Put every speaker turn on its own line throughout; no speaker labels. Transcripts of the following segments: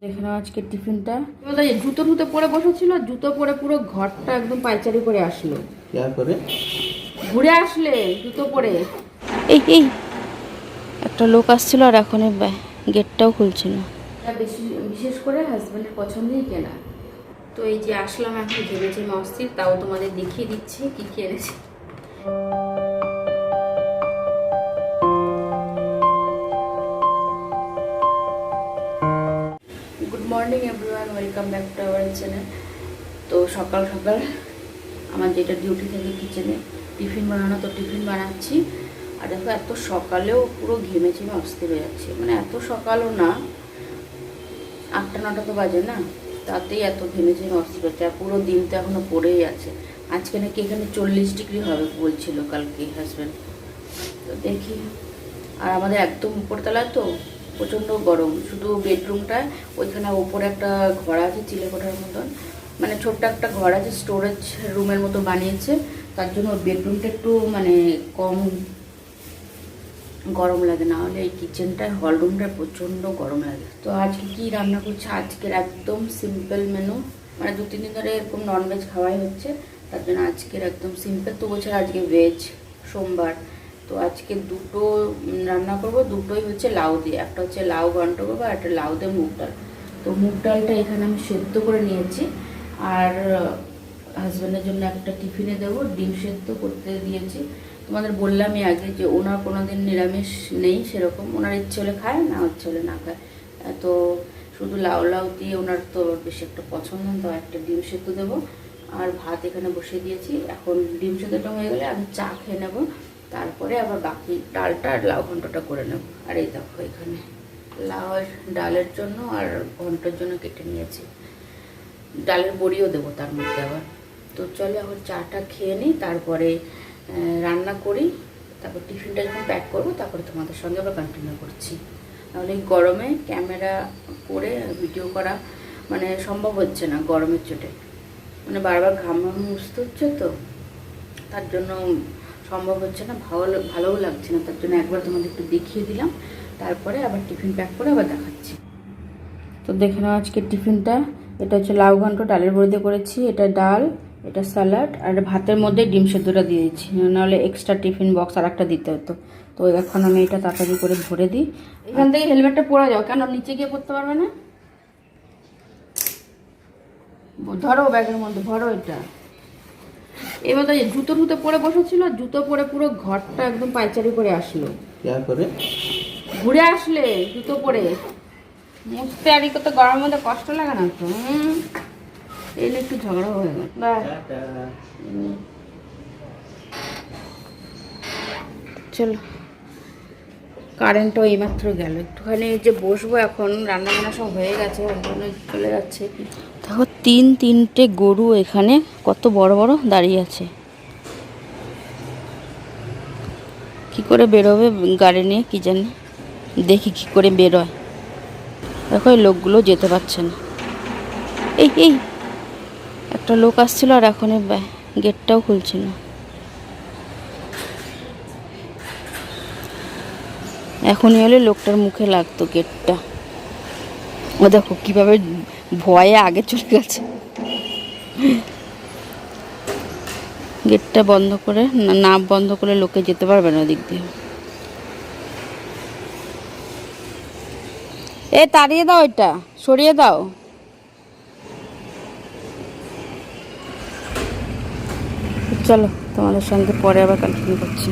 দেখে নাও আজকে টিফিনটা। জুতো টুতো পরে বসেছিল, জুতো পরে পুরো ঘরটা একদম পাইচারি করে আসলো।
করে
ঘুরে আসলে জুতো পরে
এই এই একটা লোক আসছিল আর এখন গেটটাও খুলছিল।
বিশেষ করে হাজব্যান্ডের পছন্দেই কেনা। তো এই যে আসলাম, এখন ভেবেছি মস্তির, তাও তোমাদের দেখিয়ে দিচ্ছি কি কি এনেছি। Good morning everyone, welcome back to our channel. তো সকাল সকাল আমার যেটা ডিউটি থেকে কিচেনে টিফিন বানানো, তো টিফিন বানাচ্ছি। আর দেখো এত সকালেও পুরো ঘেমেছি, অস্থির হয়ে যাচ্ছে। মানে এত সকালও না, 8টা 9টা তো বাজে না, তাতেই এত ঘেমেছি অস্থির হচ্ছে। আর পুরো দিন তো এখনো পড়েই আছে। আজকে নাকি এখানে 40 ডিগ্রি হবে বলছিল কালকে হাজব্যান্ড। তো দেখি। আর আমাদের একদম উপরতলায় তো প্রচণ্ড গরম। শুধু বেডরুমটায় ওইখানে ওপরে একটা ঘর আছে চিলেকোঠার মতন, মানে ছোট্ট একটা ঘর আছে, স্টোরেজ রুমের মতো বানিয়েছে। তার জন্য বেডরুমটা একটু মানে কম গরম লাগে, না হলে এই কিচেনটায় হল রুমটায় প্রচণ্ড গরম লাগে। তো আজকে কি রান্না করছে, আজকের একদম সিম্পল মেনু। মানে 2-3 দিন ধরে এরকম ননভেজ খাওয়াই হচ্ছে, তার জন্য আজকের একদম সিম্পল। তো বলছে আজকে ভেজ, সোমবার। তো আজকে দুটো রান্না করব, দুটোই হচ্ছে লাউ দিয়ে। একটা হচ্ছে লাউ ঘন্ট করবো, আর একটা লাউ দিয়ে মুগ ডাল। তো মুগ ডালটা এখানে আমি সেদ্ধ করে নিয়েছি, আর হাজব্যান্ডের জন্য একটা টিফিনে দেবো, ডিম সেদ্ধ করতে দিয়েছি। তোমাদের বললামই আগে যে ওনার কোনো দিন নিরামিষ নেই সেরকম, ওনার ইচ্ছে হলে খায়, না ইচ্ছে হলে না খায়। তো শুধু লাউ লাউ দিয়ে ওনার তো বেশি একটা পছন্দ, তো একটা ডিম সেদ্ধ দেবো। আর ভাত এখানে বসিয়ে দিয়েছি। এখন ডিম সেদ্ধটা হয়ে গেলে আমি চা খেয়ে নেবো, তারপরে আবার বাকি ডালটা আর লাউ ঘন্টটা করে নেব। আর এই দেখো এখানে লাউ আর ডালের জন্য আর ঘন্টার জন্য কেটে নিয়েছি। ডালের বড়িও দেবো তার মধ্যে আবার। তো চলো এখন চাটা খেয়ে নিই, তারপরে রান্না করি, তারপর টিফিনটা যখন প্যাক করবো তারপরে তোমাদের সঙ্গে আবার কন্টিনিউ করছি। নাহলে এই গরমে ক্যামেরা করে ভিডিও করা মানে সম্ভব হচ্ছে না, গরমের চোটে মানে বারবার ঘাম মুছতে হচ্ছে, তো তার জন্য সম্ভব হচ্ছে না, ভালোও লাগছে না। তার জন্য একবার তোমাদের একটু দেখিয়ে দিলাম, তারপরে আবার টিফিন প্যাক করে আবার দেখাচ্ছি। তো দেখে নাও আজকে টিফিনটা। এটা হচ্ছে লাউ ঘন্ট ডালের বড়ি দিয়ে করেছি, এটা ডাল, এটা স্যালাড, আর ভাতের মধ্যে ডিম সেদ্ধটা দিয়ে দিচ্ছি, নাহলে এক্সট্রা টিফিন বক্স আর একটা দিতে হতো। তো এখন আমি এটা তাড়াতাড়ি করে ভরে দিই। এখান থেকে হেলমেটটা পরে যাও, কেন নিচে গিয়ে পড়তে পারবে না। ধরো ব্যাগের মধ্যে ভরো এটা। এবার তো জুতো টুতো পরে বসেছিল, জুতো পরে পুরো ঘরটা একদম পাইচারি করে আসলো।
করে
ঘুরে আসলে জুতো পরে মুছতে আর কত গরমের মধ্যে কষ্ট লাগে না তো। এই একটু ঝগড়া হয়ে গেল। চলো, কারেন্টও এইমাত্র গেল। একটুখানি যে বসবো, এখন রান্না বান্না সব হয়ে গেছে, চলে যাচ্ছে।
দেখো 3-3টে গরু এখানে কত বড় বড় দাঁড়িয়ে আছে। কি করে বেরোবে গাড়ি নিয়ে কি জানি, দেখি কি করে বেরোয়। দেখো এই লোকগুলো যেতে পারছে না। এই একটা লোক আসছিল আর এখন গেটটাও খুলছিল। এখনই হলে লোকটার মুখে লাগতো গেটটা। ও দেখো কিভাবে ভয়ে আগে চলে গেছে। গেটটা বন্ধ করে না বন্ধ করে লোকে যেতে পারবে না ওদিক দিয়ে। তাড়িয়ে দাও, এটা সরিয়ে দাও। চলো তোমাদের সঙ্গে পরে আবার কন্টিনিউ করছি।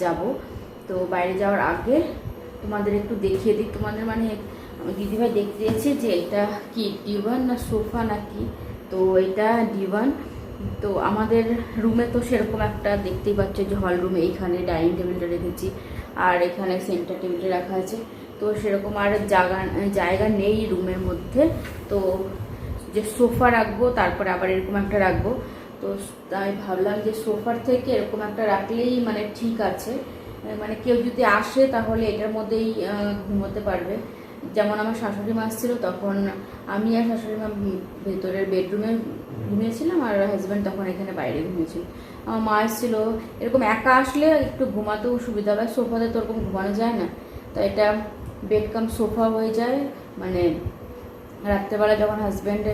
যাব। তো বাইরে যাওয়ার আগে তোমাদের একটু দেখিয়ে দিই, তোমাদের মানে আমার দিদিভাই দেখতে দিয়েছে যে এটা কি ডিভান না সোফা নাকি। তো এটা ডিভান। তো আমাদের রুমে তো সেরকম একটা দেখতেই পাচ্ছ যে হল রুমে এইখানে ডাইনিং টেবিলটা রেখেছি আর এখানে সেন্টার টেবিলটা রাখা আছে। তো সেরকম আর জায়গা নেই রুমের মধ্যে, তো যে সোফা রাখবো তারপরে আবার এরকম একটা রাখবো। তো আমি ভাবলাম যে সোফার থেকে এরকম একটা রাখলেই মানে ঠিক আছে, মানে কেউ যদি আসে তাহলে এটার মধ্যেই ঘুমোতে পারবে। যেমন আমার শাশুড়ি মা আসছিল, তখন আমি আর শাশুড়ি মা ভেতরের বেডরুমে ঘুমিয়েছিলাম আর হাজব্যান্ড তখন এখানে বাইরে ঘুমিয়েছিল। আমার মা এসেছিলো, এরকম একা আসলে একটু ঘুমাতেও সুবিধা হয়, সোফাতে তো ওরকম ঘুমানো যায় না। তো এটা বেড কাম সোফা হয়ে যায়, মানে রাত্রেবেলা যখন হাজব্যান্ড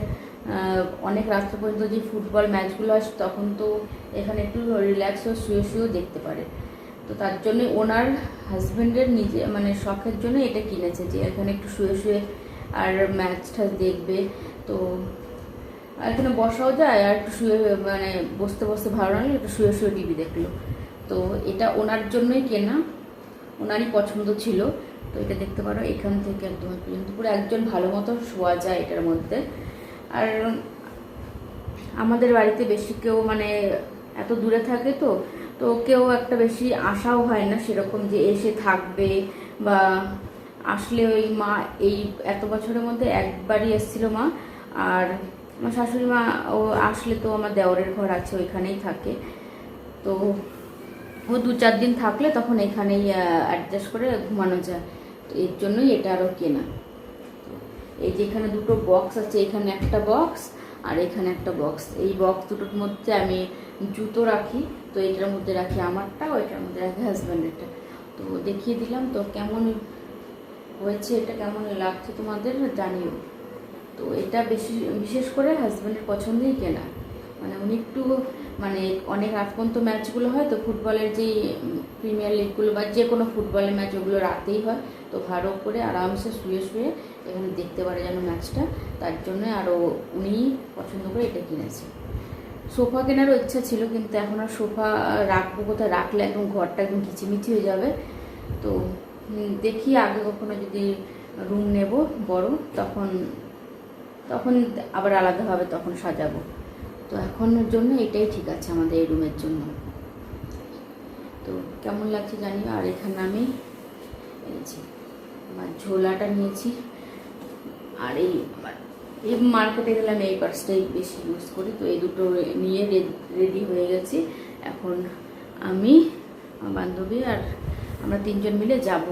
অনেক রাত্রে পর্যন্ত যে ফুটবল ম্যাচগুলো আসে তখন তো এখানে একটু রিল্যাক্স ও শুয়ে শুয়েও দেখতে পারে। তো তার জন্য ওনার হাজব্যান্ডের নিজে মানে শখের জন্য এটা কিনেছে যে এখানে একটু শুয়ে শুয়ে আর ম্যাচ ট্যাচ দেখবে। তো এখানে বসাও যায় আর একটু শুয়ে মানে বসতে বসতে ভালো লাগলে একটু শুয়ে শুয়ে টিভি দেখলো। তো এটা ওনার জন্যই কেনা, ওনারই পছন্দ ছিল। তো এটা দেখতে পারো এখান থেকে একদম পর্যন্ত পুরো একজন ভালো মতো শোয়া যায় এটার মধ্যে। আর আমাদের বাড়িতে বেশি কেউ মানে এত দূরে থাকে, তো তো কেউ একটা বেশি আশাও হয় না সেরকম যে এসে থাকবে বা আসলে ওই মা এই এত বছরের মধ্যে একবারই এসেছিল মা। আর আমার শাশুড়ি মা ও আসলে তো আমার দেওরের ঘর আছে ওইখানেই থাকে, তো ও 2-4 দিন থাকলে তখন এখানেই অ্যাডজাস্ট করে ঘুমানো যায়। তো এর জন্যই এটা আরও কেনা। এই যে এখানে দুটো বক্স আছে, এখানে একটা বক্স আর এখানে একটা বক্স। এই বক্স দুটোর মধ্যে আমি জুতো রাখি, তো এটার মধ্যে রাখি আমারটা, ওইটার মধ্যে রাখি হাজব্যান্ডেরটা। তো দেখিয়ে দিলাম। তো কেমন হয়েছে, এটা কেমন লাগছে তোমাদের জানিও। তো এটা বিশেষ করে হাজব্যান্ডের পছন্দেই কেনা, মানে উনি একটু মানে অনেক রাত পর্যন্ত ম্যাচগুলো হয়, তো ফুটবলের যে প্রিমিয়ার লিগগুলো বা যে কোনো ফুটবলের ম্যাচ ওগুলো রাতেই হয়। তো ভালো করে আরামসে শুয়ে শুয়ে এখানে দেখতে পারে যেন ম্যাচটা, তার জন্য আরও উনি পছন্দ করে এটা কিনেছে। সোফা কেনারও ইচ্ছা ছিল, কিন্তু এখন আর সোফা রাখবো কোথায়, রাখলে একদম ঘরটা একদম কিচিমিচি হয়ে যাবে। তো দেখি আগে কখনো যদি রুম নেব বড়, তখন আবার আলাদাভাবে তখন সাজাবো। তো এখনের জন্য এটাই ঠিক আছে আমাদের এই রুমের জন্য। তো কেমন লাগছে জানিও। আর এখানে আমি এনেছি আমার ঝোলাটা নিয়েছি, আর এই মার্কেটে গেলে আমি এই পার্সটাই বেশি ইউজ করি। তো এই দুটো নিয়ে রেডি হয়ে গেছি। এখন আমি আমার বান্ধবী আর আমরা 3 জন মিলে যাব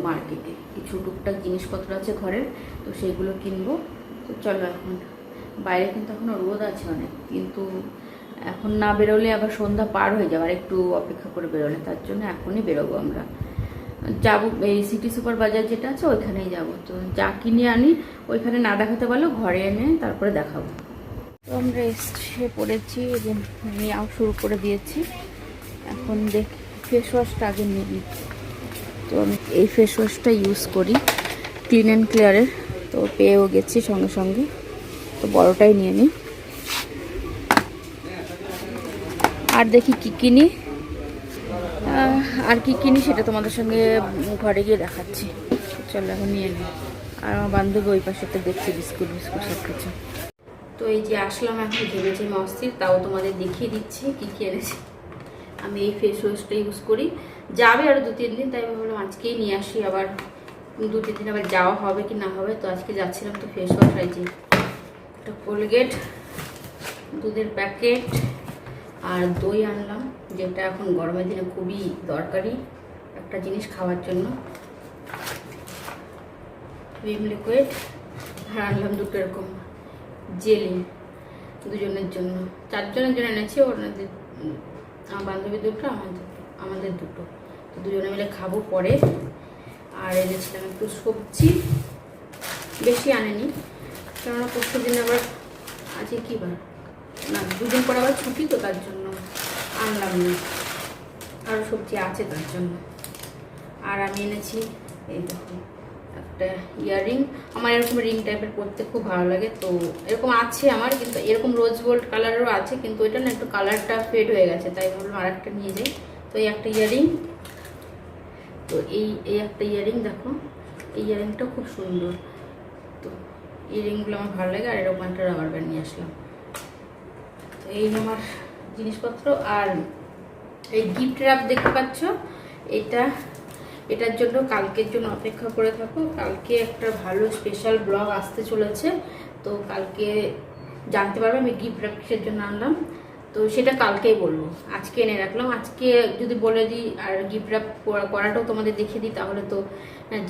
মার্কেটে, কিছু টুকটাক জিনিসপত্র আছে ঘরের, তো সেইগুলো কিনবো। তো চলো এখন বাইরে কিন্তু এখনও রোদ আছে অনেক, কিন্তু এখন না বেরোলে আবার সন্ধ্যা পার হয়ে যাবে, আর একটু অপেক্ষা করে বেরোলে, তার জন্য এখনই বেরোবো আমরা। যাবো এই সিটি সুপার বাজার যেটা আছে ওইখানেই যাব। তো যা কিনে আনি ওইখানে না দেখাতে পারলেও ঘরে এনে তারপরে দেখাবো। তো আমরা এসে পড়েছি, নেওয়া শুরু করে দিয়েছি। এখন ফেস ওয়াশটা আগে নিই। তো আমি এই ফেস ওয়াশটা ইউজ করি ক্লিন অ্যান্ড ক্লিয়ারের, তো পেয়েও গেছি সঙ্গে সঙ্গে, তো বড়টাই নিয়ে নিই। আর দেখি কি কিনি, আর কি কিনি সেটা তোমাদের সঙ্গে ঘরে গিয়ে দেখাচ্ছি। চলো এখন নিয়ে নিই। আর আমার বান্ধবী ওই পাশেটা দেখছি বিস্কুট সব কিছু। তো এই যে আসলাম, এখন ভেবেছি অস্থির, তাও তোমাদের দেখিয়ে দিচ্ছি কী কী এনেছি। আমি এই ফেস ওয়াশটা ইউজ করি, যাবে আরও 2-3 দিন, তাই আমি বললাম আজকেই নিয়ে আসি, আবার 2-3 দিন আবার যাওয়া হবে কি না হবে। তো আজকে যাচ্ছিলাম, তো ফেস ওয়াশ আছে একটা কোলগেট, দুধের প্যাকেট আর দই আনলাম, যেটা এখন গরমের দিনে খুবই দরকারি একটা জিনিস খাওয়ার জন্য, ভিম লিকুইড, আর আনলাম দুটো এরকম জেলি দুজনের জন্য, 4 জনের জন্য এনেছি। ওনাদের আমার বান্ধবী দুটো, আমাদের দুটো, তো দুজনে মিলে খাবো পরে। আর এনেছিলাম একটু সবজি, বেশি আনেনি, কেননা পরশু দিন আবার আছে কী বার না, 2 দিন পর আবার ছুটি, তো তার জন্য আনলাম না, আরও সবজি আছে তার জন্য। আর আমি এনেছি এই দেখুন একটা ইয়াররিং, আমার এরকম রিং টাইপের পরতে খুব ভালো লাগে, তো এরকম আছে আমার, কিন্তু এরকম রোজ গোল্ড কালারেরও আছে, কিন্তু এটা না একটু কালারটা ফেড হয়ে গেছে, তাই ভাবলাম আর একটা নিয়ে যাই। তো এই একটা ইয়াররিং তো এই এই একটা ইয়ারিং দেখো, এই ইয়ারিংটা খুব সুন্দর। তো ইয়ারিংগুলো আমার ভালো লাগে। আর এরকম একটা রাবার ব্যান্ড নিয়ে আসলাম। তো এই আমার জিনিসপত্র। আর এই গিফট র্যাপ দেখতে পাচ্ছ, এটার জন্য কালকের জন্য অপেক্ষা করে থাকো। কালকে একটা ভালো স্পেশাল ব্লগ আসতে চলেছে। তো কালকে জানতে পারবে আমি গিফট র্যাপ কিসের জন্য আনলাম। তো সেটা কালকেই বলবো, আজকে এনে রাখলাম। আজকে যদি বলে দিই আর গিফট র্যাপ করাটাও তোমাদের দেখিয়ে দিই, তাহলে তো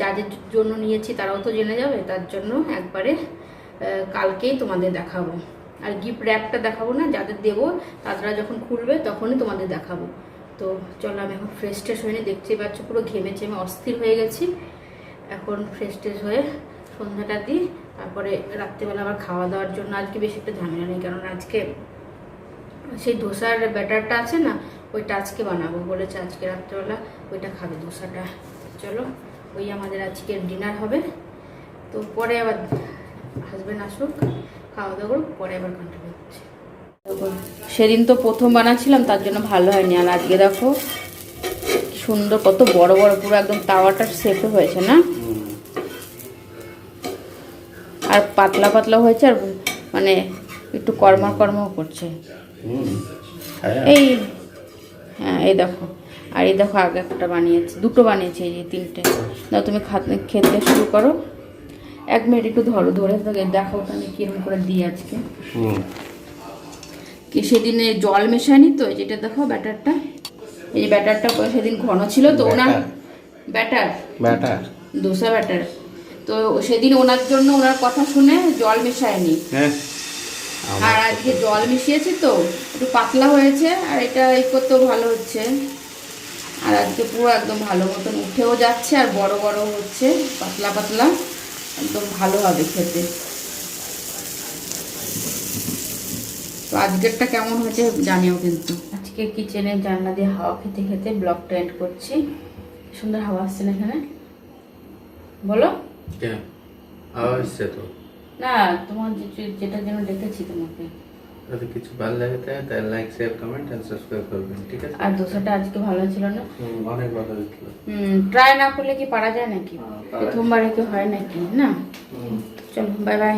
যাদের জন্য নিয়েছি তারাও তো জেনে যাবে। তার জন্য একবারে কালকেই তোমাদের দেখাবো। আর গিফট র্যাপটা দেখাবো না, যাদের দেবো তারা যখন খুলবে তখনই তোমাদের দেখাবো। তো চলো, আমি এখন ফ্রেশ ট্রেশ হয়নি, দেখতেই পাচ্ছ পুরো ঘেমে চেমে অস্থির হয়ে গেছি। এখন ফ্রেশ ট্রেশ হয়ে সন্ধ্যাটা দিই, তারপরে রাত্রিবেলা আবার খাওয়া দাওয়ার জন্য আজকে বেশি একটা ঝামেলা নেই, কারণ আজকে সেই ধোসার ব্যাটারটা আছে না, ওইটা আজকে বানাবো বলেছে। আজকে রাত্রিবেলা ওইটা খাবে ধোসাটা। চলো, ওই আমাদের আজকের ডিনার হবে। তো পরে আবার হাজব্যান্ড আসুক, খাওয়া দাওয়া করুক, পরে আবার কন্টিনিউ হচ্ছে। সেদিন তো প্রথম বানাচ্ছিলাম, তার জন্য ভালো হয়নি। আর আজকে দেখো কি সুন্দর, কত বড় বড়, পুরো একদম তাওয়াটার শেপে হয়েছে না। আর পাতলা পাতলা হয়েছে, আর মানে একটু কর্মা করছে। এই হ্যাঁ, এই দেখো। আর এই দেখো আগে একটা বানিয়েছি, দুটো বানিয়েছি, এই যে তিনটে। দাও তুমি খেতে শুরু করো। 1 মিনিট একটু ধরে দেখো আমি কিরকম করে দিই আজকে। কি সেদিনে জল মেশায়নি তো, যেটা দেখো ব্যাটারটা, এই যে ব্যাটারটা সেদিন ঘন ছিল তো ওনার ব্যাটার দোসা ব্যাটার। তো সেদিন ওনার জন্য ওনার কথা শুনে জল মেশায়নি, আর আজকে জল মিশিয়েছি তো একটু পাতলা হয়েছে। আর এটা এই করতেও ভালো হচ্ছে। আর আজকে পুরো একদম ভালো মতন উঠেও যাচ্ছে, আর বড় বড় হচ্ছে, পাতলা পাতলা, একদম ভালো হবে খেতে। তো আজকেরটা কেমন হয়েছে জানিও কিন্তু। আজকে কিচেনের জানলা দিয়ে হাওয়া খেতে খেতে ব্লগটা এন্ড করছি। সুন্দর হাওয়া আসছে না এখানে, বলো
তো
না, তোমার যেটার জন্য ডেকেছি তোমাকে।
যদি কিছু ভালো লাগে তাহলে like share comment and subscribe করবেন, ঠিক আছে?
আর দোসাটা আজকে ভালো ছিল না?
অনেক ভালো হয়েছিল।
ট্রাই না করলে কি পারা যায় নাকি? প্রথমবারে কি হয় নাকি না? চলো, বাই বাই।